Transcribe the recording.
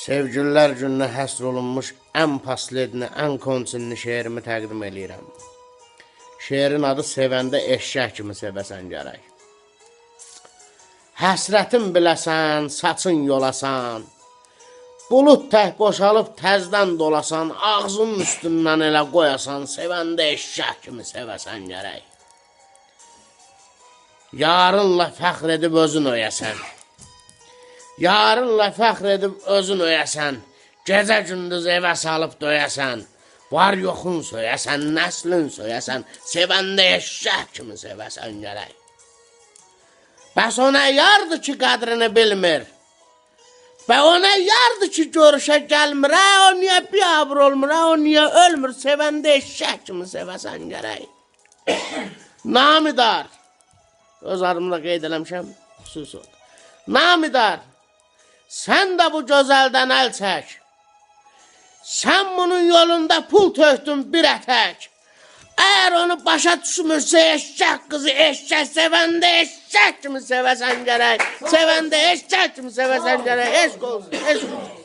Sevgililer gününə həsr olunmuş ən pasledini, ən konsinli şeirimi təqdim edirəm. Şeirin adı Sevəndə eşşək kimi sevəsən gərək. Həsrətin biləsən, saçın yolasan, bulud tək boşalıb təzdən dolasan, ağzının üstündən elə qoyasan, sevəndə eşşək kimi sevəsən gərək. Yarınla fəxr edib özün öyəsən. Yarınla fəxr edib özün öyəsən, gecə gündüz evə salıb döyəsən, var yoxun söyəsən, nəslin söyəsən, sevəndə eşşək kimi sevəsən gərək. Bəs ona yardır ki, qədrini bilmir, və ona yardır ki, görüşə gəlmir, o niyə biabr olmur, o niyə ölmür, sevəndə eşşək kimi sevəsən gərək. Namidar, öz adımı da qeyd eləmişəm, xüsus oldu. Namidar, sən də bu gözəldən əl çək. Sən bunun yolunda pul tökdün bir ətək. Əgər onu başa düşmürsə eşşək qızı eşşək, sevəndə eşşək kimi sevəsən gərək. Sevəndə eşşək kimi sevəsən gərək. Eşq olsun, eşq olsun.